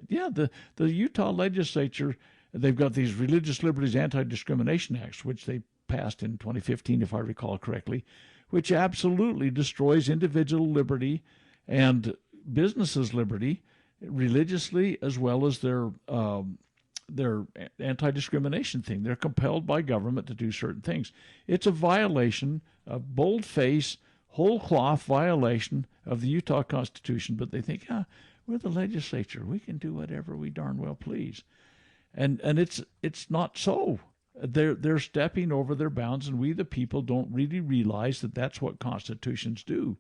Yeah, the Utah legislature, they've got these Religious Liberties Anti-Discrimination Acts, which they passed in 2015, if I recall correctly, which absolutely destroys individual liberty and businesses' liberty religiously, as well as their anti-discrimination thing. They're compelled by government to do certain things. It's a violation, a bold-face, whole-cloth violation of the Utah Constitution, but they think, we're the legislature. We can do whatever we darn well please. And it's not so. They're stepping over their bounds, and we, the people, don't really realize that that's what constitutions do.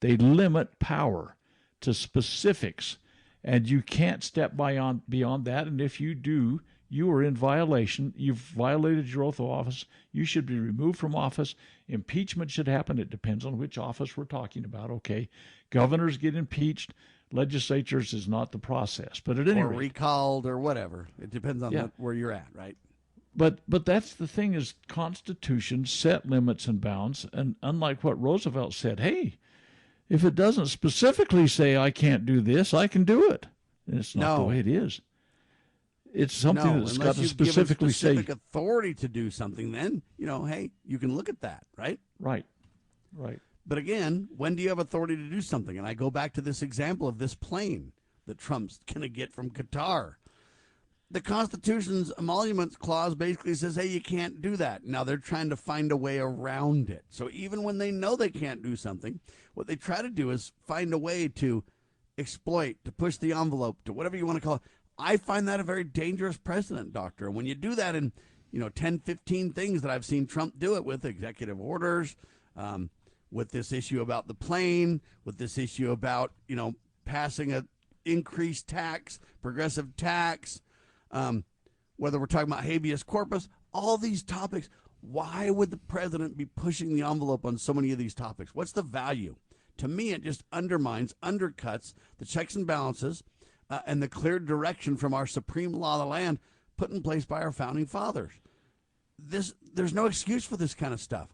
They limit power to specifics, and you can't step beyond that. And if you do, you are in violation. You've violated your oath of office. You should be removed from office. Impeachment should happen. It depends on which office we're talking about. Okay, governors get impeached. Legislatures is not the process. But at any rate, or recalled or whatever. It depends on where you're at, right? But that's the thing, is constitutions set limits and bounds, and unlike what Roosevelt said, hey, if it doesn't specifically say I can't do this, I can do it. And it's not the way it is. It's something that's got to specifically say. Specific authority to do something, then, hey, you can look at that, right? Right. But again, when do you have authority to do something? And I go back to this example of this plane that Trump's going to get from Qatar. The Constitution's emoluments clause basically says, hey, you can't do that. Now they're trying to find a way around it. So even when they know they can't do something, what they try to do is find a way to exploit, to push the envelope, to whatever you want to call it. I find that a very dangerous precedent, Doctor. And when you do that in, 10, 15 things that I've seen Trump do it with, executive orders, with this issue about the plane, with this issue about, passing a increased tax, progressive tax, whether we're talking about habeas corpus, all these topics, why would the president be pushing the envelope on so many of these topics? What's the value? To me, it just undercuts the checks and balances and the clear direction from our supreme law of the land put in place by our founding fathers. There's no excuse for this kind of stuff.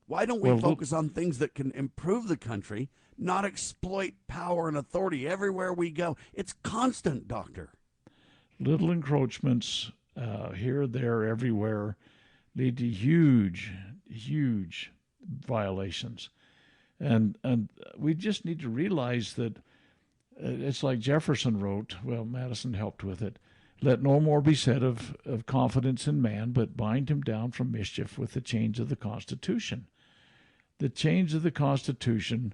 Why don't we focus on things that can improve the country, not exploit power and authority everywhere we go? It's constant, Doctor. Little encroachments here, there, everywhere lead to huge violations. And we just need to realize that it's like Jefferson wrote, well, Madison helped with it, let no more be said of confidence in man, but bind him down from mischief with the chains of the Constitution. The chains of the Constitution,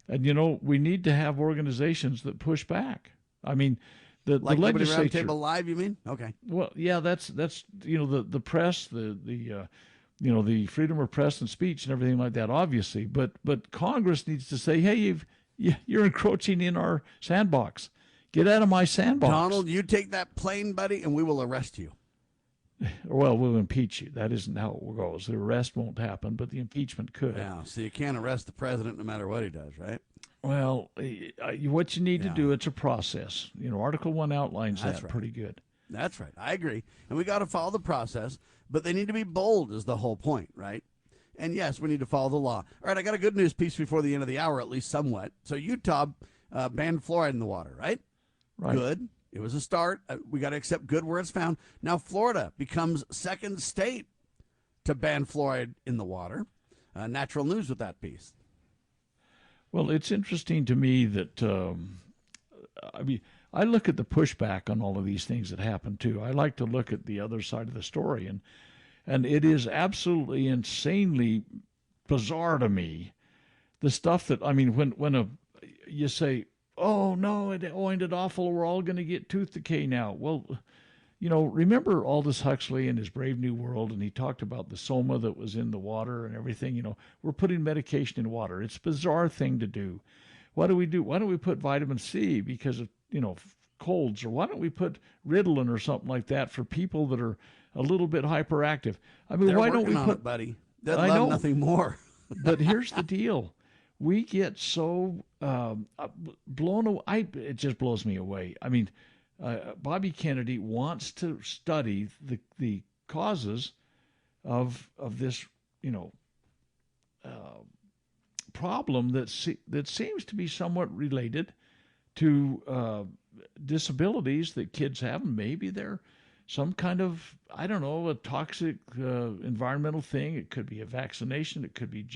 and we need to have organizations that push back. I mean, the legislature. Roundtable Live, you mean? Okay. Well, yeah, that's the press, the freedom of press and speech and everything like that, obviously. But Congress needs to say, hey, you're encroaching in our sandbox. Get out of my sandbox. Donald, you take that plane, buddy, and we will arrest you. Well, we'll impeach you. That isn't how it goes. The arrest won't happen, but the impeachment could. Yeah, so you can't arrest the president no matter what he does, right? Well, what you need to do, it's a process. Article 1 outlines that pretty good. That's right. I agree. And we got to follow the process, but they need to be bold is the whole point, right? And yes, we need to follow the law. All right, I got a good news piece before the end of the hour, at least somewhat. So Utah banned fluoride in the water, right? Right. Good. It was a start. We got to accept good where it's found. Now Florida becomes second state to ban fluoride in the water. Natural news with that piece. Well, it's interesting to me that, I look at the pushback on all of these things that happen, too. I like to look at the other side of the story, and it is absolutely insanely bizarre to me, the stuff that, when you say, oh, no, it ended awful, we're all going to get tooth decay now. Well, remember Aldous Huxley in his Brave New World, and he talked about the soma that was in the water and everything. We're putting medication in water. It's a bizarre thing to do. What do we do? Why don't we put vitamin C because of, colds? Or why don't we put Ritalin or something like that for people that are a little bit hyperactive? Why don't we put it, buddy? They'd love nothing more. But here's the deal. We get so blown away. It just blows me away. Bobby Kennedy wants to study the causes of this, problem that seems to be somewhat related to disabilities that kids have. Maybe they're some kind of, a toxic environmental thing. It could be a vaccination. It could be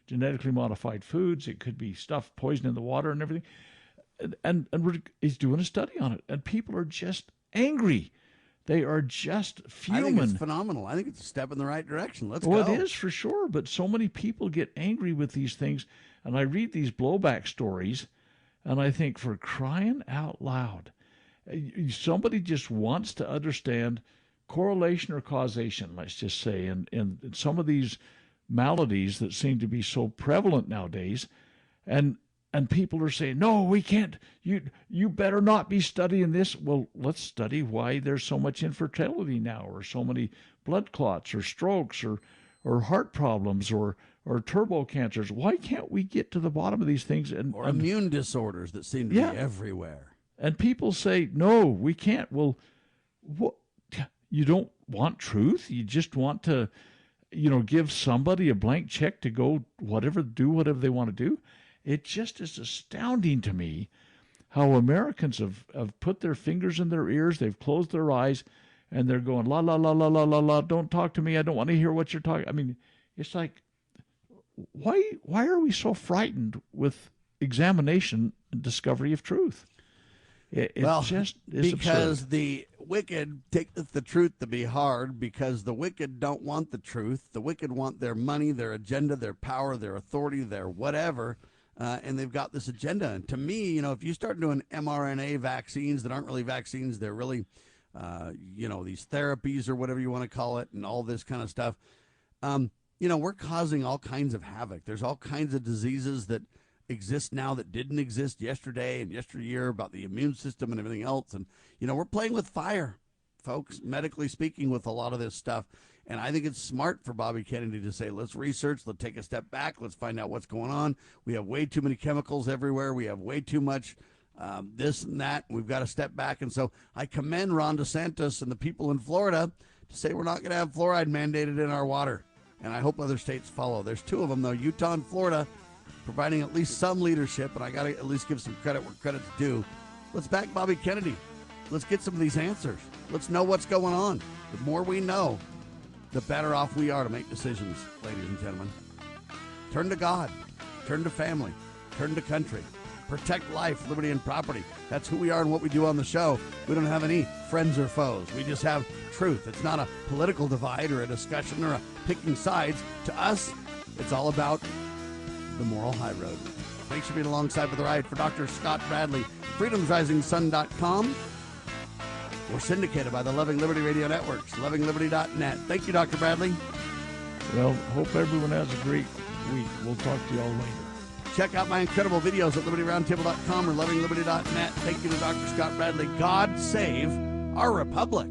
genetically modified foods. It could be stuff, poison in the water and everything. And he's doing a study on it, and people are just angry. They are just fuming. I think it's phenomenal. I think it's a step in the right direction. Let's go. Well, it is for sure, but so many people get angry with these things, and I read these blowback stories, and I think, for crying out loud, somebody just wants to understand correlation or causation, let's just say, in some of these maladies that seem to be so prevalent nowadays, and people are saying, no, we can't. You better not be studying this. Well, let's study why there's so much infertility now, or so many blood clots, or strokes, or heart problems, or turbo cancers. Why can't we get to the bottom of these things? Or immune disorders that seem to be everywhere. And people say, no, we can't. Well, what? You don't want truth? You just want to, give somebody a blank check to go do whatever they want to do? It just is astounding to me how Americans have put their fingers in their ears, they've closed their eyes, and they're going, la, la, la, la, la, la, la, don't talk to me, I don't want to hear what you're talking. It's like, why are we so frightened with examination and discovery of truth? Just is because absurd. The wicked take the truth to be hard, because the wicked don't want the truth. The wicked want their money, their agenda, their power, their authority, their whatever. And they've got this agenda. And to me, if you start doing mRNA vaccines that aren't really vaccines, they're really, these therapies or whatever you want to call it, and all this kind of stuff, we're causing all kinds of havoc. There's all kinds of diseases that exist now that didn't exist yesterday and yesteryear, about the immune system and everything else. And, we're playing with fire, folks, medically speaking, with a lot of this stuff. And I think it's smart for Bobby Kennedy to say, let's research, let's take a step back, let's find out what's going on. We have way too many chemicals everywhere. We have way too much this and that. We've got to step back. And so I commend Ron DeSantis and the people in Florida to say we're not going to have fluoride mandated in our water. And I hope other states follow. There's two of them, though, Utah and Florida, providing at least some leadership. And I got to at least give some credit where credit's due. Let's back Bobby Kennedy. Let's get some of these answers. Let's know what's going on. The more we know, the better off we are to make decisions, ladies and gentlemen. Turn to God. Turn to family. Turn to country. Protect life, liberty, and property. That's who we are and what we do on the show. We don't have any friends or foes. We just have truth. It's not a political divide or a discussion or a picking sides. To us, it's all about the moral high road. Thanks for being alongside for the ride. For Dr. Scott Bradley, freedomsrisingsun.com. We're syndicated by the Loving Liberty Radio Networks, lovingliberty.net. Thank you, Dr. Bradley. Well, hope everyone has a great week. We'll talk to you all later. Check out my incredible videos at libertyroundtable.com or lovingliberty.net. Thank you to Dr. Scott Bradley. God save our republic.